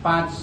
5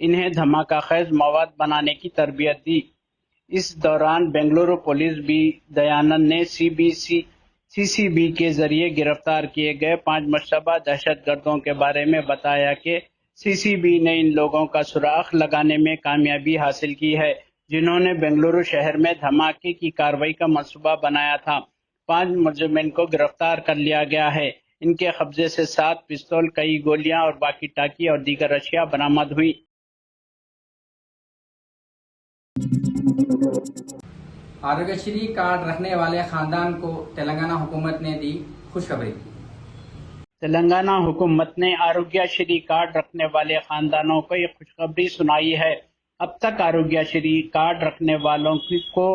انہیں دھماکہ خیز مواد بنانے کی تربیت دی۔ اس دوران بنگلورو پولیس بی دیانند نے سی سی بی کے ذریعے گرفتار کیے گئے 5 مشتبہ دہشت گردوں کے بارے میں بتایا کہ سی سی بی نے ان لوگوں کا سراغ لگانے میں کامیابی حاصل کی ہے جنہوں نے بنگلورو شہر میں دھماکے کی کارروائی کا منصوبہ بنایا تھا۔ 5 ملزمین کو گرفتار کر لیا گیا ہے۔ ان کے قبضے سے 7 پستول، کئی گولیاں اور باقی ٹانکی اور دیگر اشیاء برآمد ہوئی۔ آروگیہ شری کارڈ رکھنے والے خاندان کو تلنگانہ حکومت نے دی خوشخبری۔ تلنگانہ حکومت نے آروگیہ شری کارڈ رکھنے والے خاندانوں کو یہ خوشخبری سنائی ہے۔ اب تک آروگیہ شری کارڈ رکھنے والوں کو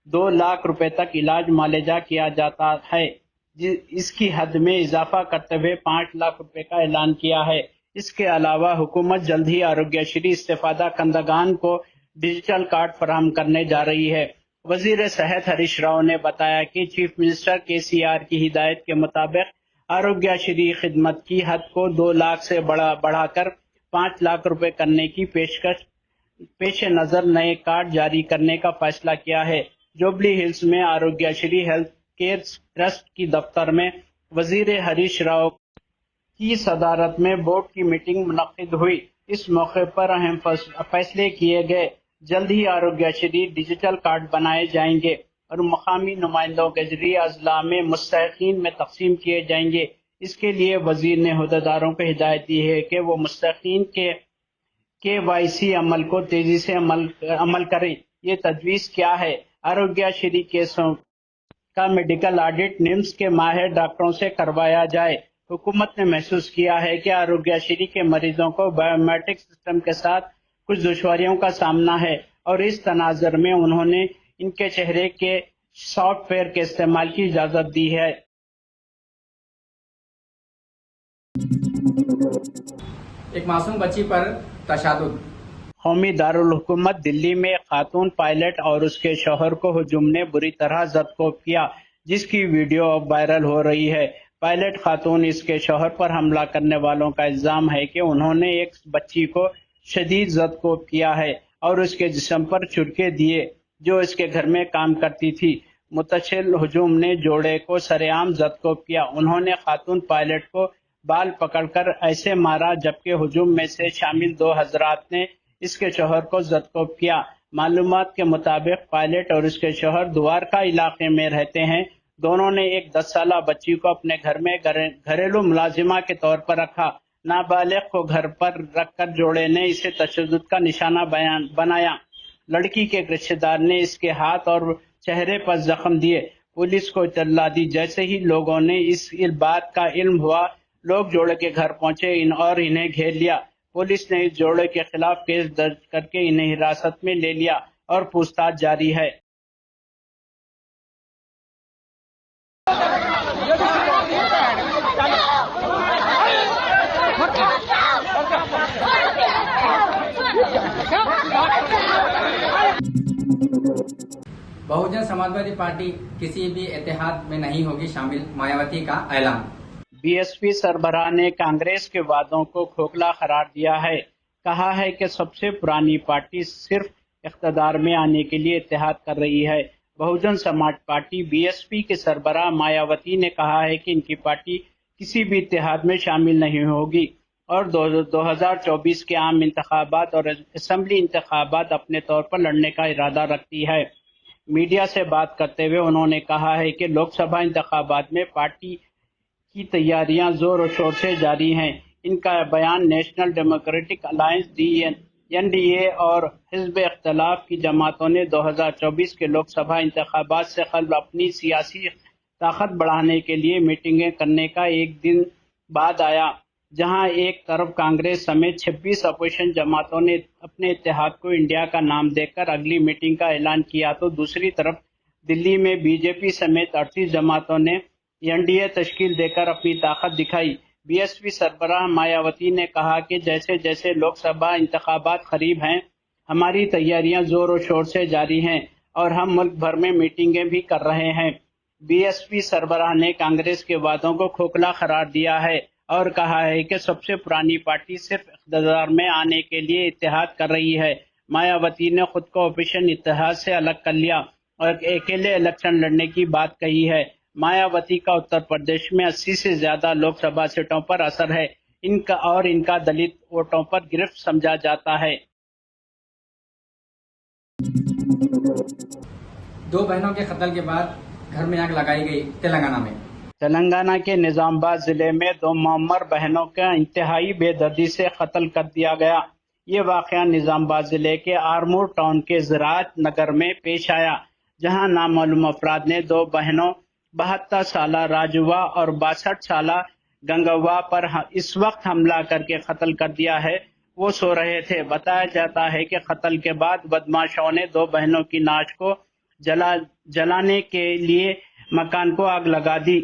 2 لاکھ روپے تک علاج معالجہ کیا جاتا ہے۔ اس کی حد میں اضافہ کرتے ہوئے 5 لاکھ روپے کا اعلان کیا ہے۔ اس کے علاوہ حکومت جلد ہی آروگیہ شری استفادہ کنندگان کو ڈیجیٹل کارڈ فراہم کرنے جا رہی ہے۔ وزیر صحت ہریش راؤ نے بتایا کہ چیف منسٹر KCR کی ہدایت کے مطابق آروگیہ شری خدمت کی حد کو 2 لاکھ سے بڑھا کر 5 لاکھ روپے کرنے کی پیش نظر نئے کارڈ جاری کرنے کا فیصلہ کیا ہے۔ جوبلی ہلز میں آروگیہ شری ہیلتھ کیئر ٹرسٹ کی دفتر میں وزیر ہریش راؤ کی صدارت میں بورڈ کی میٹنگ منعقد ہوئی۔ اس موقع پر اہم فیصلے کیے گئے۔ جلد ہی آروگیہ شری ڈیجیٹل کارڈ بنائے جائیں گے اور مقامی نمائندوں کے ذریعے اضلاع میں مستحقین میں تقسیم کیے جائیں گے۔ اس کے لیے وزیر نے عہدیداروں کو ہدایت دی ہے کہ وہ مستحقین کے KYC عمل کو تیزی سے عمل کریں۔ یہ تجویز کیا ہے؟ آروگیہ شری کیسوں کا میڈیکل آڈٹ NIMS کے ماہر ڈاکٹروں سے کروایا جائے۔ حکومت نے محسوس کیا ہے کہ آروگیہ شری کے مریضوں کو بایو میٹرک سسٹم کے ساتھ کچھ دشواریوں کا سامنا ہے اور اس تناظر میں انہوں نے ان کے چہرے کے سافٹ ویئر کے استعمال کی اجازت دی ہے۔ ایک معصوم بچی پر تشدد۔ قومی دارالحکومت دلی میں خاتون پائلٹ اور اس کے شوہر کو ہجوم نے بری طرح زدکوب کیا، جس کی ویڈیو اب وائرل ہو رہی ہے۔ پائلٹ خاتون اس کے شوہر پر حملہ کرنے والوں کا الزام ہے کہ انہوں نے ایک بچی کو شدید زدکوب کیا ہے اور اس کے جسم پر چھڑکے دیے جو اس کے گھر میں کام کرتی تھی۔ متصل ہجوم نے جوڑے کو سرعام زدکوب کیا۔ انہوں نے خاتون پائلٹ کو بال پکڑ کر ایسے مارا جبکہ ہجوم میں سے شامل 2 حضرات نے اس کے شوہر کو زدکوب کیا۔ معلومات کے مطابق پائلٹ اور اس کے شوہر دوارکا علاقے میں رہتے ہیں۔ دونوں نے ایک 10 سالہ بچی کو اپنے گھر میں گھریلو ملازمہ کے طور پر رکھا۔ نابالغ کو گھر پر رکھ کر جوڑے نے اسے تشدد کا نشانہ بنایا۔ لڑکی کے رشتہ دار نے اس کے ہاتھ اور چہرے پر زخم دیے۔ پولیس کو اطلاع دی۔ جیسے ہی لوگوں نے اس بات کا علم ہوا، لوگ جوڑے کے گھر پہنچے اور انہیں گھیر لیا۔ پولیس نے اس جوڑے کے خلاف کیس درج کر کے انہیں حراست میں لے لیا اور پوچھ تاچھ جاری ہے۔ بہوجن سماجوادی پارٹی کسی بھی اتحاد میں نہیں ہوگی شامل، مایاوتی کا اعلان۔ BSP سربراہ نے کانگریس کے وعدوں کو کھوکھلا قرار دیا ہے۔ کہا ہے کہ سب سے پرانی پارٹی صرف اقتدار میں آنے کے لیے اتحاد کر رہی ہے۔ بہوجن سماج پارٹی BSP کے سربراہ مایاوتی نے کہا ہے کہ ان کی پارٹی کسی بھی اتحاد میں شامل نہیں ہوگی اور 2024 کے عام انتخابات اور اسمبلی انتخابات اپنے طور پر لڑنے کا ارادہ رکھتی ہے۔ میڈیا سے بات کرتے ہوئے انہوں نے کہا ہے کہ لوک سبھا انتخابات میں پارٹی کی تیاریاں زور و شور سے جاری ہیں۔ ان کا بیان نیشنل ڈیموکریٹک الائنس NDA اور حزب اختلاف کی جماعتوں نے 2024 کے لوک سبھا انتخابات سے قبل اپنی سیاسی طاقت بڑھانے کے لیے میٹنگیں کرنے کا ایک دن بعد آیا، جہاں ایک طرف کانگریس سمیت 26 اپوزیشن جماعتوں نے اپنے اتحاد کو انڈیا کا نام دے کر اگلی میٹنگ کا اعلان کیا تو دوسری طرف دلی میں BJP سمیت 38 جماعتوں نے NDA تشکیل دے کر اپنی طاقت دکھائی۔ BSP سربراہ مایاوتی نے کہا کہ جیسے جیسے لوک سبھا انتخابات قریب ہیں، ہماری تیاریاں زور و شور سے جاری ہیں اور ہم ملک بھر میں میٹنگیں بھی کر رہے ہیں۔ BSP سربراہ نے کانگریس کے وعدوں کو کھوکھلا قرار دیا ہے اور کہا ہے کہ سب سے پرانی پارٹی صرف اقتدار میں آنے کے لیے اتحاد کر رہی ہے۔ مایاوتی نے خود کو اپوزیشن اتحاد سے الگ کر لیا اور اکیلے الیکشن لڑنے کی بات کہی ہے۔ مایاوتی کا اتر پردیش میں 80 سے زیادہ لوک سبھا سیٹوں پر اثر ہے، ان کا دلت ووٹوں پر گرفت سمجھا جاتا ہے۔ دو بہنوں کے قتل کے بعد گھر میں آگ لگائی گئی تلنگانہ میں۔ تلنگانہ کے نظام آباد ضلع میں دو معمر بہنوں کا انتہائی بے دردی سے قتل کر دیا گیا۔ یہ واقعہ نظام آباد ضلع کے آرمور ٹاؤن کے زراعت نگر میں پیش آیا، جہاں نامعلوم افراد نے دو بہنوں 72 سالہ راجوا اور 62 سالہ گنگوا پر اس وقت حملہ کر کے قتل کر دیا ہے۔ وہ سو رہے تھے۔ بتایا جاتا ہے کہ قتل کے بعد بدماشوں نے دو بہنوں کی نعش کو جلانے کے لیے مکان کو آگ لگا دی۔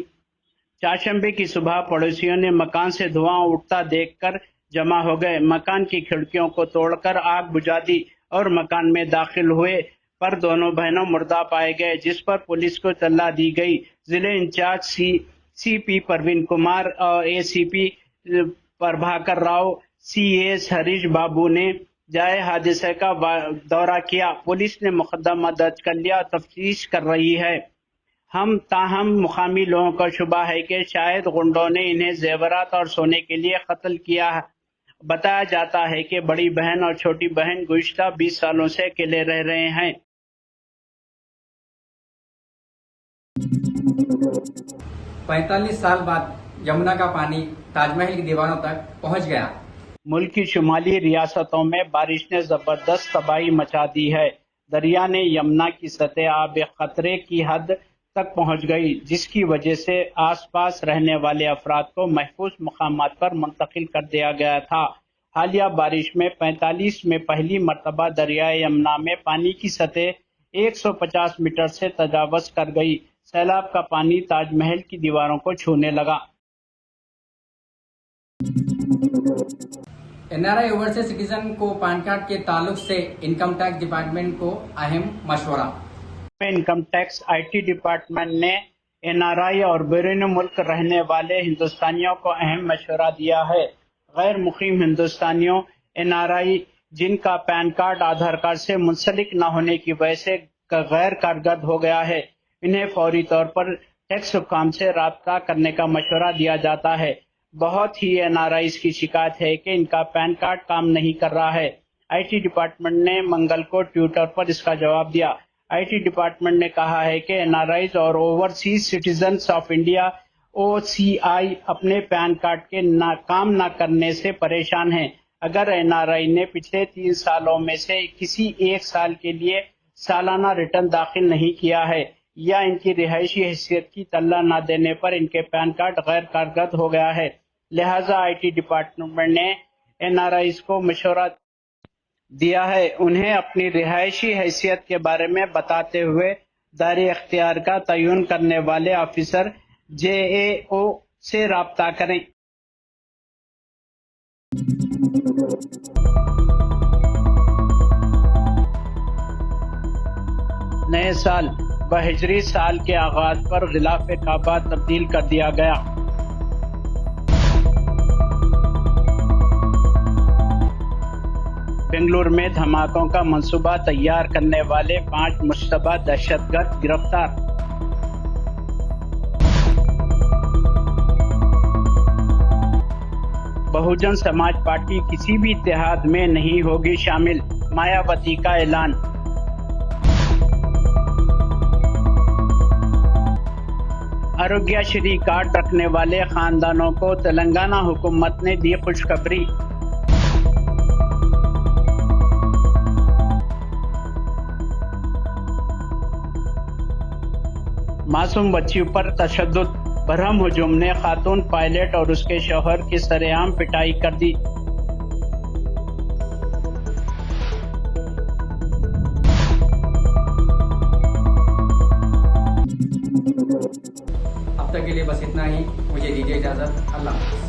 چاشمبے کی صبح پڑوسیوں نے مکان سے دھواں اٹھتا دیکھ کر جمع ہو گئے، مکان کی کھڑکیوں کو توڑ کر آگ بجھا دی اور مکان میں داخل ہوئے پر دونوں بہنوں مردہ پائے گئے، جس پر پولیس کو اطلاع دی گئی۔ ضلع انچارج سی پی پروین کمار اور اے سی پی پربھاکر راؤ، سی ایس ہریش بابو نے جائے حادثے کا دورہ کیا۔ پولیس نے مقدمہ درج کر لیا اور تفتیش کر رہی ہے۔ تاہم مقامی لوگوں کا شبہ ہے کہ شاید غنڈوں نے انہیں زیورات اور سونے کے لیے قتل کیا ہے۔ بتایا جاتا ہے کہ بڑی بہن اور چھوٹی بہن گزشتہ 20 سالوں سے اکیلے رہ رہے ہیں۔ 45 سال بعد یمنا کا پانی تاج محل کی دیواروں تک پہنچ گیا۔ ملک کی شمالی ریاستوں میں بارش نے زبردست تباہی مچا دی ہے۔ دریا نے یمنا کی سطح آب خطرے کی حد تک پہنچ گئی، جس کی وجہ سے آس پاس رہنے والے افراد کو محفوظ مقامات پر منتقل کر دیا گیا تھا۔ حالیہ بارش میں 45 میں پہلی مرتبہ دریائے یمنا میں پانی کی سطح 150 میٹر سے تجاوز کر گئی۔ سیلاب کا پانی تاج محل کی دیواروں کو چھونے لگا۔ NRI اوورسیز سٹیزن کو پین کارڈ کے تعلق سے انکم ٹیکس ڈپارٹمنٹ کو اہم مشورہ۔ انکم ٹیکس IT ڈپارٹمنٹ نے NRI اور بیرون ملک رہنے والے ہندوستانیوں کو اہم مشورہ دیا ہے۔ غیر مقیم ہندوستانیوں NRI جن کا پین کارڈ آدھار کارڈ سے منسلک نہ ہونے کی وجہ سے غیر کارگردان ہو گیا ہے، انہیں فوری طور پر ٹیکس حکام سے رابطہ کرنے کا مشورہ دیا جاتا ہے۔ بہت ہی NRIs کی شکایت ہے کہ ان کا پین کارڈ کام نہیں کر رہا ہے۔ IT ڈپارٹمنٹ نے منگل کو ٹویٹر پر اس کا جواب دیا۔ IT ڈپارٹمنٹ نے کہا ہے کہ NRIs اور overseas citizens of India OCI اپنے پین کارڈ کے کام نہ کرنے سے پریشان ہیں۔ اگر NRI نے پچھلے 3 سالوں میں سے کسی ایک سال کے لیے سالانہ ریٹرن داخل نہیں کیا ہے یا ان کی رہائشی حیثیت کی اطلاع نہ دینے پر ان کے پین کارڈ غیر کارگردان ہو گیا ہے، لہذا IT ڈپارٹمنٹ نے NRIs کو مشورہ دیا ہے انہیں اپنی رہائشی حیثیت کے بارے میں بتاتے ہوئے دائرۂ اختیار کا تعین کرنے والے آفیسر JAO سے رابطہ کریں۔ نئے سال بہجری سال کے آغاز پر غلاف کعبہ تبدیل کر دیا گیا۔ بنگلور میں دھماکوں کا منصوبہ تیار کرنے والے 5 مشتبہ دہشت گرد گرفتار۔ بہوجن سماج پارٹی کسی بھی اتحاد میں نہیں ہوگی شامل، مایاوتی کا اعلان۔ آروگیہ شری کارڈ رکھنے والے خاندانوں کو تلنگانہ حکومت نے دی خوشخبری۔ معصوم بچیوں پر تشدد، برہم ہجوم نے خاتون پائلٹ اور اس کے شوہر کی سرِ عام پٹائی کر دی۔ اب تک کے لیے بس اتنا ہی، مجھے دیجیے اجازت، اللہ حافظ۔